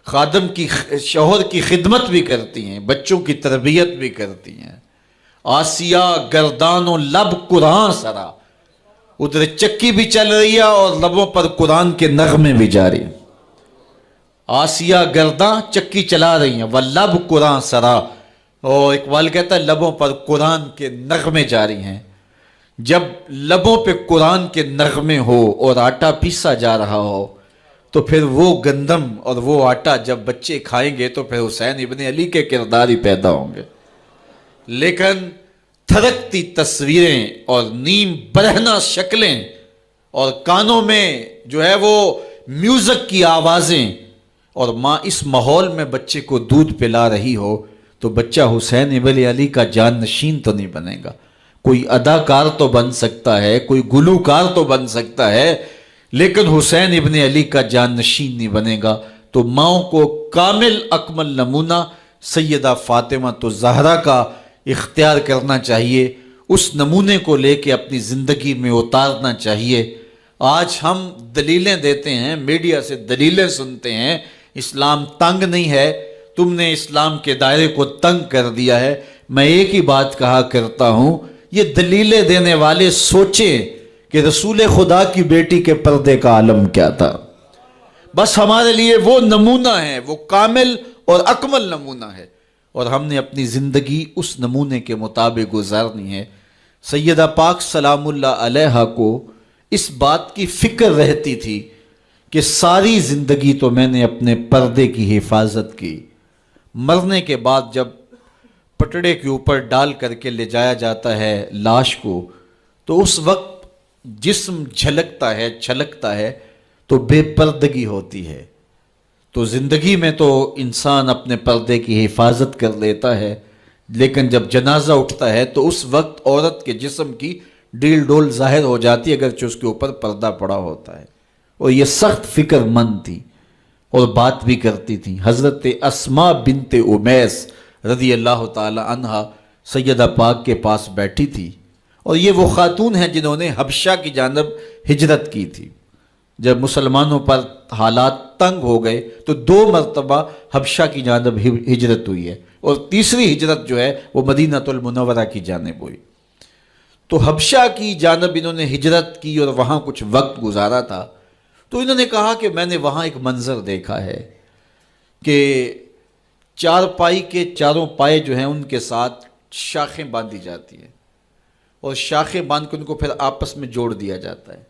خادم کی شوہر کی خدمت بھی کرتی ہیں، بچوں کی تربیت بھی کرتی ہیں۔ آسیہ گردان و لب قرآن سرا، ادھر چکی بھی چل رہی ہے اور لبوں پر قرآن کے نغمے بھی جاری ہیں۔ آسیہ گردان چکی چلا رہی ہیں، واللب قرآن سرا، اور اقبال کہتا ہے لبوں پر قرآن کے نغمے جاری ہیں۔ جب لبوں پہ قرآن کے نغمے ہو اور آٹا پیسا جا رہا ہو تو پھر وہ گندم اور وہ آٹا جب بچے کھائیں گے تو پھر حسین ابن علی کے کردار ہی پیدا ہوں گے۔ لیکن تھرکتی تصویریں اور نیم برہنہ شکلیں اور کانوں میں جو ہے وہ میوزک کی آوازیں، اور ماں اس ماحول میں بچے کو دودھ پلا رہی ہو تو بچہ حسین ابن علی کا جان نشین تو نہیں بنے گا۔ کوئی اداکار تو بن سکتا ہے، کوئی گلوکار تو بن سکتا ہے، لیکن حسین ابن علی کا جان نشین نہیں بنے گا۔ تو ماؤں کو کامل اکمل نمونہ سیدہ فاطمہ تو زہرا کا اختیار کرنا چاہیے، اس نمونے کو لے کے اپنی زندگی میں اتارنا چاہیے۔ آج ہم دلیلیں دیتے ہیں، میڈیا سے دلیلیں سنتے ہیں، اسلام تنگ نہیں ہے، تم نے اسلام کے دائرے کو تنگ کر دیا ہے۔ میں ایک ہی بات کہا کرتا ہوں، یہ دلیلیں دینے والے سوچیں کہ رسول خدا کی بیٹی کے پردے کا عالم کیا تھا۔ بس ہمارے لیے وہ نمونہ ہے، وہ کامل اور اکمل نمونہ ہے، اور ہم نے اپنی زندگی اس نمونے کے مطابق گزارنی ہے۔ سیدہ پاک سلام اللہ علیہا کو اس بات کی فکر رہتی تھی کہ ساری زندگی تو میں نے اپنے پردے کی حفاظت کی، مرنے کے بعد جب پٹڑے کے اوپر ڈال کر کے لے جایا جاتا ہے لاش کو، تو اس وقت جسم جھلکتا ہے، چھلکتا ہے، تو بے پردگی ہوتی ہے۔ تو زندگی میں تو انسان اپنے پردے کی حفاظت کر لیتا ہے، لیکن جب جنازہ اٹھتا ہے تو اس وقت عورت کے جسم کی ڈیل ڈول ظاہر ہو جاتی ہے اگرچہ اس کے اوپر پردہ پڑا ہوتا ہے۔ اور یہ سخت فکر مند تھی اور بات بھی کرتی تھی۔ حضرت اسماء بنت امیس رضی اللہ تعالی عنہا سیدہ پاک کے پاس بیٹھی تھی، اور یہ وہ خاتون ہیں جنہوں نے حبشہ کی جانب ہجرت کی تھی۔ جب مسلمانوں پر حالات تنگ ہو گئے تو 2 مرتبہ حبشہ کی جانب ہجرت ہوئی ہے، اور تیسری ہجرت جو ہے وہ مدینہ المنورہ کی جانب ہوئی۔ تو حبشہ کی جانب انہوں نے ہجرت کی اور وہاں کچھ وقت گزارا تھا، تو انہوں نے کہا کہ میں نے وہاں ایک منظر دیکھا ہے کہ چارپائی کے چاروں پائے جو ہیں ان کے ساتھ شاخیں باندھی جاتی ہیں، اور شاخیں باندھ کے ان کو پھر آپس میں جوڑ دیا جاتا ہے،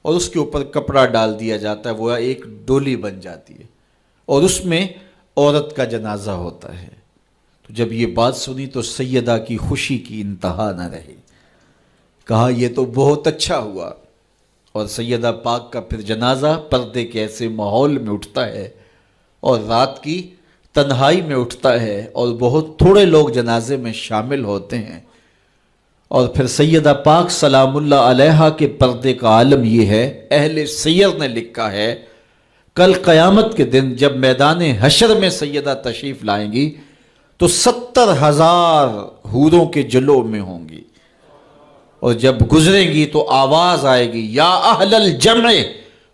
اور اس کے اوپر کپڑا ڈال دیا جاتا ہے، وہ ایک ڈولی بن جاتی ہے، اور اس میں عورت کا جنازہ ہوتا ہے۔ تو جب یہ بات سنی تو سیدہ کی خوشی کی انتہا نہ رہی، کہا یہ تو بہت اچھا ہوا۔ اور سیدہ پاک کا پھر جنازہ پردے کے ایسے ماحول میں اٹھتا ہے اور رات کی تنہائی میں اٹھتا ہے، اور بہت تھوڑے لوگ جنازے میں شامل ہوتے ہیں۔ اور پھر سیدہ پاک سلام اللہ علیہا کے پردے کا عالم یہ ہے، اہل سیر نے لکھا ہے کل قیامت کے دن جب میدان حشر میں سیدہ تشریف لائیں گی تو 70,000 حوروں کے جلو میں ہوں گی، اور جب گزریں گی تو آواز آئے گی یا اہل الجمع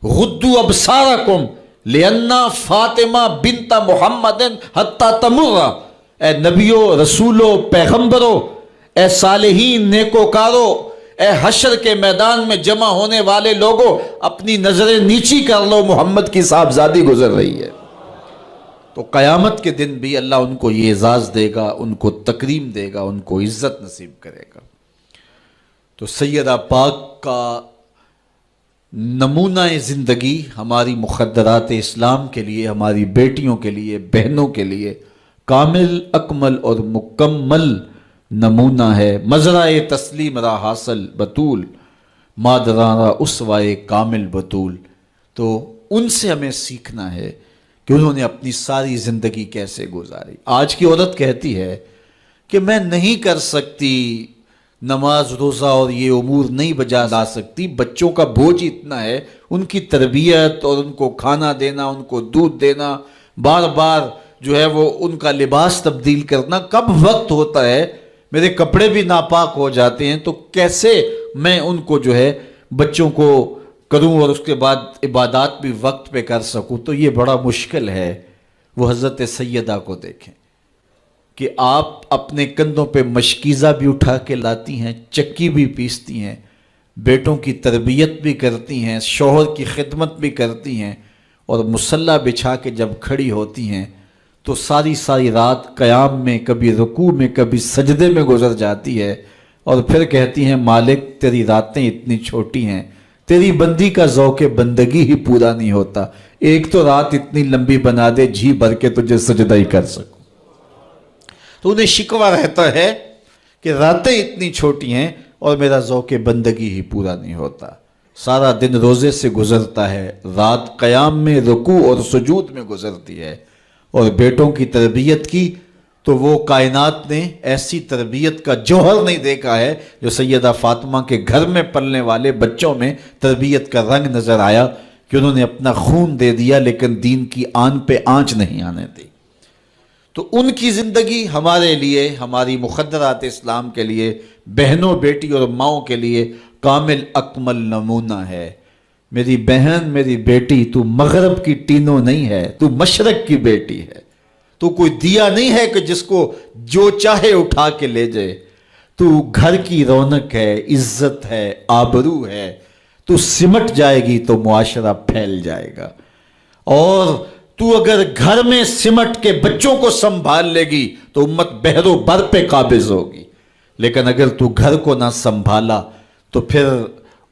غدوا ابصارکم لئنا فاطمہ بنت محمد حتی تمر۔ اے نبیوں، رسولوں، پیغمبروں، اے صالحین، نیکوکاروں، اے حشر کے میدان میں جمع ہونے والے لوگوں، اپنی نظریں نیچی کر لو، محمد کی صاحبزادی گزر رہی ہے۔ تو قیامت کے دن بھی اللہ ان کو یہ اعزاز دے گا، ان کو تکریم دے گا، ان کو عزت نصیب کرے گا۔ تو سیدہ پاک کا نمونہ زندگی ہماری مخدرات اسلام کے لیے، ہماری بیٹیوں کے لیے، بہنوں کے لیے کامل، اکمل اور مکمل نمونہ ہے۔ مزرعہ تسلیم را حاصل بطول، مادران را اسوائے کامل بطول۔ تو ان سے ہمیں سیکھنا ہے کہ انہوں نے اپنی ساری زندگی کیسے گزاری۔ آج کی عورت کہتی ہے کہ میں نہیں کر سکتی نماز، روزہ اور یہ امور نہیں بجا لا سکتی، بچوں کا بوجھ اتنا ہے، ان کی تربیت اور ان کو کھانا دینا، ان کو دودھ دینا، بار بار جو ہے وہ ان کا لباس تبدیل کرنا، کب وقت ہوتا ہے، میرے کپڑے بھی ناپاک ہو جاتے ہیں، تو کیسے میں ان کو جو ہے بچوں کو کروں اور اس کے بعد عبادات بھی وقت پہ کر سکوں؟ تو یہ بڑا مشکل ہے۔ وہ حضرت سیدہ کو دیکھیں کہ آپ اپنے کندھوں پہ مشکیزہ بھی اٹھا کے لاتی ہیں، چکی بھی پیستی ہیں، بیٹوں کی تربیت بھی کرتی ہیں، شوہر کی خدمت بھی کرتی ہیں، اور مصلی بچھا کے جب کھڑی ہوتی ہیں تو ساری ساری رات قیام میں، کبھی رکوع میں، کبھی سجدے میں گزر جاتی ہے، اور پھر کہتی ہیں مالک تیری راتیں اتنی چھوٹی ہیں، تیری بندی کا ذوق بندگی ہی پورا نہیں ہوتا، ایک تو رات اتنی لمبی بنا دے جی بھر کے تجھے سجدہ ہی کر سکوں۔ تو انہیں شکوہ رہتا ہے کہ راتیں اتنی چھوٹی ہیں اور میرا ذوق بندگی ہی پورا نہیں ہوتا، سارا دن روزے سے گزرتا ہے، رات قیام میں، رکوع اور سجود میں گزرتی ہے، اور بیٹوں کی تربیت کی تو وہ کائنات نے ایسی تربیت کا جوہر نہیں دیکھا ہے جو سیدہ فاطمہ کے گھر میں پلنے والے بچوں میں تربیت کا رنگ نظر آیا کہ انہوں نے اپنا خون دے دیا لیکن دین کی آن پہ آنچ نہیں آنے دی۔ تو ان کی زندگی ہمارے لیے، ہماری مقدرات اسلام کے لیے، بہنوں، بیٹی اور ماؤں کے لیے کامل اکمل نمونہ ہے۔ میری بہن، میری بیٹی، تو مغرب کی ٹینو نہیں ہے، تو مشرق کی بیٹی ہے، تو کوئی دیا نہیں ہے کہ جس کو جو چاہے اٹھا کے لے جائے، تو گھر کی رونق ہے، عزت ہے، آبرو ہے، تو سمٹ جائے گی تو معاشرہ پھیل جائے گا، اور تو اگر گھر میں سمٹ کے بچوں کو سنبھال لے گی تو امت بحر و بر پہ قابض ہوگی، لیکن اگر تو گھر کو نہ سنبھالا تو پھر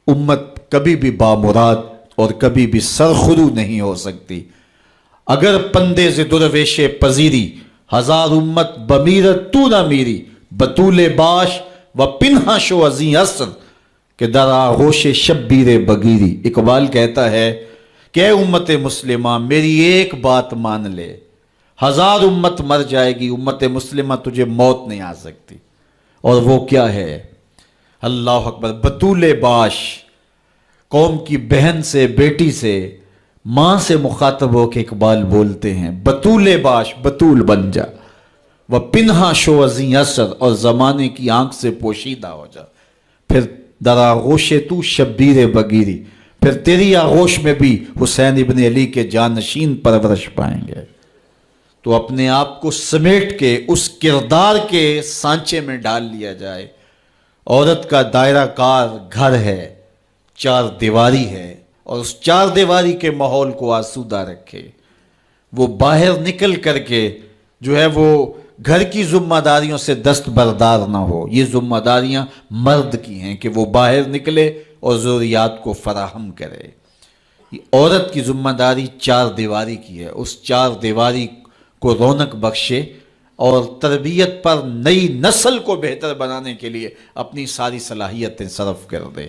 امت کبھی بھی بامراد اور کبھی بھی سرخرو نہیں ہو سکتی۔ اگر پندے ز درویش پذیری، ہزار امت بمیرت تو نہ میری، بطول باش و پنہا شو ازیں اثر کہ در آغوش شبیر بگیری۔ اقبال کہتا ہے کہ اے امت مسلمہ میری ایک بات مان لے، ہزار امت مر جائے گی، امت مسلمہ تجھے موت نہیں آ سکتی، اور وہ کیا ہے؟ اللہ اکبر۔ بطول باش، قوم کی بہن سے، بیٹی سے، ماں سے مخاطب ہو کے اقبال بولتے ہیں بطول باش، بطول بن جا، وہ پنہا شو ازیں اثر، اور زمانے کی آنکھ سے پوشیدہ ہو جا، پھر در آغوش تو شبیر بگیری، پھر تیری آغوش میں بھی حسین ابن علی کے جانشین پرورش پائیں گے۔ تو اپنے آپ کو سمیٹ کے اس کردار کے سانچے میں ڈال لیا جائے۔ عورت کا دائرہ کار گھر ہے، چار دیواری ہے، اور اس چار دیواری کے ماحول کو آسودہ رکھے، وہ باہر نکل کر کے جو ہے وہ گھر کی ذمہ داریوں سے دستبردار نہ ہو۔ یہ ذمہ داریاں مرد کی ہیں کہ وہ باہر نکلے اور ضروریات کو فراہم کرے۔ عورت کی ذمہ داری چار دیواری کی ہے، اس چار دیواری کو رونق بخشے اور تربیت پر نئی نسل کو بہتر بنانے کے لیے اپنی ساری صلاحیتیں صرف کر دے۔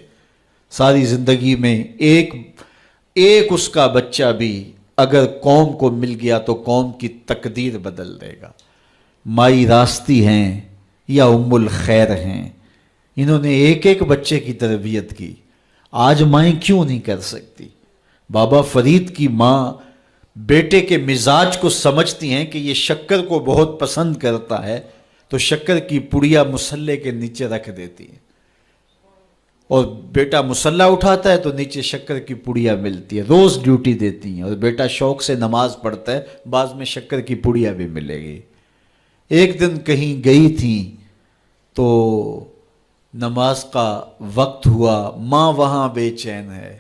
ساری زندگی میں ایک اس کا بچہ بھی اگر قوم کو مل گیا تو قوم کی تقدیر بدل دے گا۔ مائی راستی ہیں یا ام الخیر ہیں، انہوں نے ایک ایک بچے کی تربیت کی، آج مائیں کیوں نہیں کر سکتی؟ بابا فرید کی ماں بیٹے کے مزاج کو سمجھتی ہیں کہ یہ شکر کو بہت پسند کرتا ہے، تو شکر کی پڑیا مصلے کے نیچے رکھ دیتی ہیں، اور بیٹا مصلہ اٹھاتا ہے تو نیچے شکر کی پڑیا ملتی ہے، روز ڈیوٹی دیتی ہیں، اور بیٹا شوق سے نماز پڑھتا ہے، بعض میں شکر کی پڑیا بھی ملے گی۔ ایک دن کہیں گئی تھی تو نماز کا وقت ہوا، ماں وہاں بے چین ہے،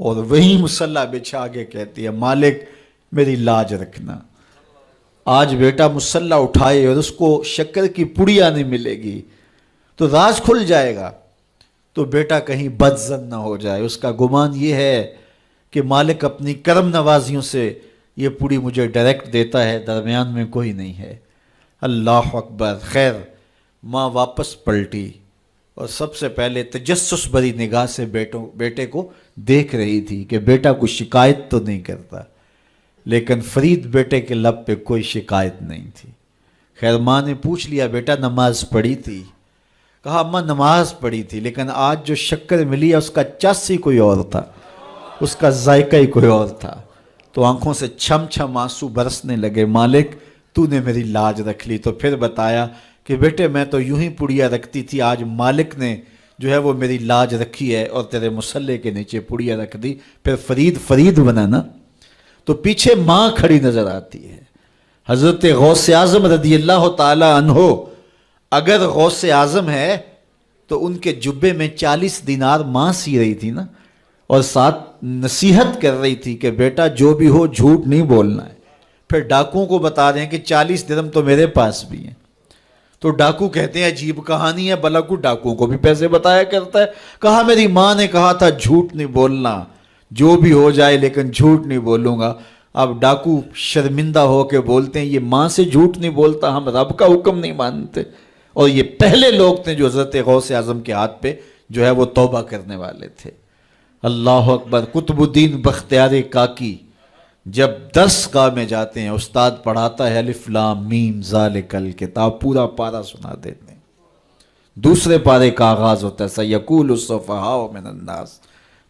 اور وہیں مصلی بچھا کے کہتی ہے مالک میری لاج رکھنا، آج بیٹا مصلی اٹھائے اور اس کو شکر کی پڑیا نہیں ملے گی تو راز کھل جائے گا، تو بیٹا کہیں بدظن نہ ہو جائے۔ اس کا گمان یہ ہے کہ مالک اپنی کرم نوازیوں سے یہ پوری مجھے ڈائریکٹ دیتا ہے، درمیان میں کوئی نہیں ہے۔ اللہ اکبر۔ خیر، ماں واپس پلٹی اور سب سے پہلے تجسس بھری نگاہ سے بیٹے کو دیکھ رہی تھی کہ بیٹا کوئی شکایت تو نہیں کرتا، لیکن فرید بیٹے کے لب پہ کوئی شکایت نہیں تھی۔ خیر، ماں نے پوچھ لیا بیٹا نماز پڑھی تھی؟ کہا اماں نماز پڑھی تھی، لیکن آج جو شکر ملی ہے اس کا چس ہی کوئی اور تھا، اس کا ذائقہ ہی کوئی اور تھا۔ تو آنکھوں سے چھم چھم آنسو برسنے لگے، مالک تو نے میری لاج رکھ لی۔ تو پھر بتایا کہ بیٹے میں تو یوں ہی پڑیا رکھتی تھی، آج مالک نے جو ہے وہ میری لاج رکھی ہے اور تیرے مصلے کے نیچے پڑیا رکھ دی، پھر فرید بنا نا۔ تو پیچھے ماں کھڑی نظر آتی ہے، حضرت غوث اعظم رضی اللہ تعالی عنہ اگر غوث اعظم ہے تو ان کے جبے میں 40 دینار ماں سی رہی تھی نا، اور ساتھ نصیحت کر رہی تھی کہ بیٹا جو بھی ہو جھوٹ نہیں بولنا ہے. پھر ڈاکوؤں کو بتا رہے ہیں کہ 40 درہم تو میرے پاس بھی ہیں. تو ڈاکو کہتے ہیں عجیب کہانی ہے، بھلا کو ڈاکوؤں کو بھی پیسے بتایا کرتا ہے. کہا میری ماں نے کہا تھا جھوٹ نہیں بولنا، جو بھی ہو جائے لیکن جھوٹ نہیں بولوں گا. اب ڈاکو شرمندہ ہو کے بولتے ہیں یہ ماں سے جھوٹ نہیں بولتا، ہم رب کا حکم نہیں مانتے. اور یہ پہلے لوگ تھے جو حضرت غوث اعظم کے ہاتھ پہ جو ہے وہ توبہ کرنے والے تھے. اللہ اکبر. قطب الدین بختیار کاکی جب درس گاہ میں جاتے ہیں، استاد پڑھاتا ہے الف لام میم ذالک الکتاب، پورا پارہ سنا دیتے ہیں. دوسرے پارے کا آغاز ہوتا ہے سیقول السفہاء من الناس،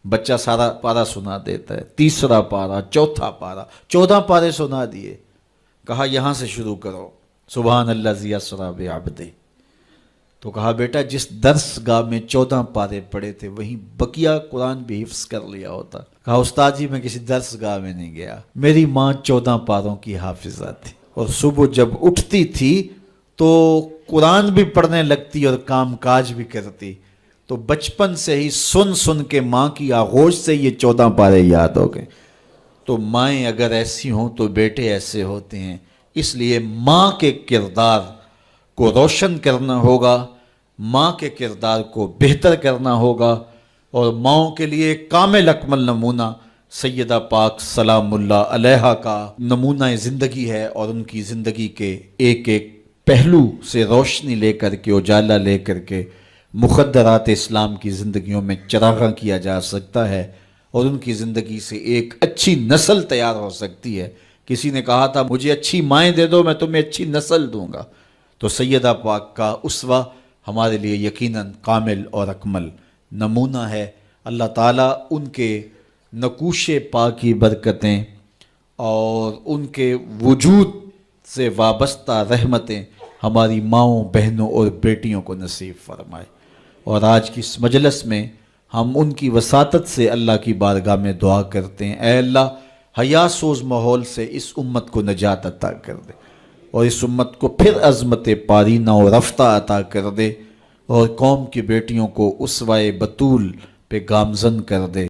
بچہ سارا پارہ سنا دیتا ہے. تیسرا پارہ، چوتھا پارہ، 14 پارے سنا دیے. کہا یہاں سے شروع کرو، سبحان الذی اسری بعبدہ. تو کہا بیٹا جس درس گاہ میں 14 پارے پڑے تھے وہیں بقیہ قرآن بھی حفظ کر لیا ہوتا. کہا استاد جی میں کسی درس گاہ میں نہیں گیا، میری ماں 14 پاروں کی حافظہ تھی، اور صبح جب اٹھتی تھی تو قرآن بھی پڑھنے لگتی اور کام کاج بھی کرتی. تو بچپن سے ہی سن سن کے ماں کی آغوش سے یہ 14 پارے یاد ہو گئے. تو مائیں اگر ایسی ہوں تو بیٹے ایسے ہوتے ہیں. اس لیے ماں کے کردار کو روشن کرنا ہوگا، ماں کے کردار کو بہتر کرنا ہوگا. اور ماؤں کے لیے کامل اکمل نمونہ سیدہ پاک سلام اللہ علیہا کا نمونہ زندگی ہے، اور ان کی زندگی کے ایک ایک پہلو سے روشنی لے کر کے، اجالا لے کر کے مخدرات اسلام کی زندگیوں میں چراغاں کیا جا سکتا ہے، اور ان کی زندگی سے ایک اچھی نسل تیار ہو سکتی ہے. کسی نے کہا تھا مجھے اچھی مائیں دے دو میں تمہیں اچھی نسل دوں گا. تو سیدہ پاک کا اسوہ ہمارے لیے یقیناً کامل اور اکمل نمونہ ہے. اللہ تعالیٰ ان کے نقوش پاک کی برکتیں اور ان کے وجود سے وابستہ رحمتیں ہماری ماؤں، بہنوں اور بیٹیوں کو نصیب فرمائے. اور آج کی اس مجلس میں ہم ان کی وساطت سے اللہ کی بارگاہ میں دعا کرتے ہیں، اے اللہ حیا سوز ماحول سے اس امت کو نجات عطا کر دے، اور اس امت کو پھر عظمت پارینہ و رفتہ عطا کر دے، اور قوم کی بیٹیوں کو اسوہ بطول پہ گامزن کر دے.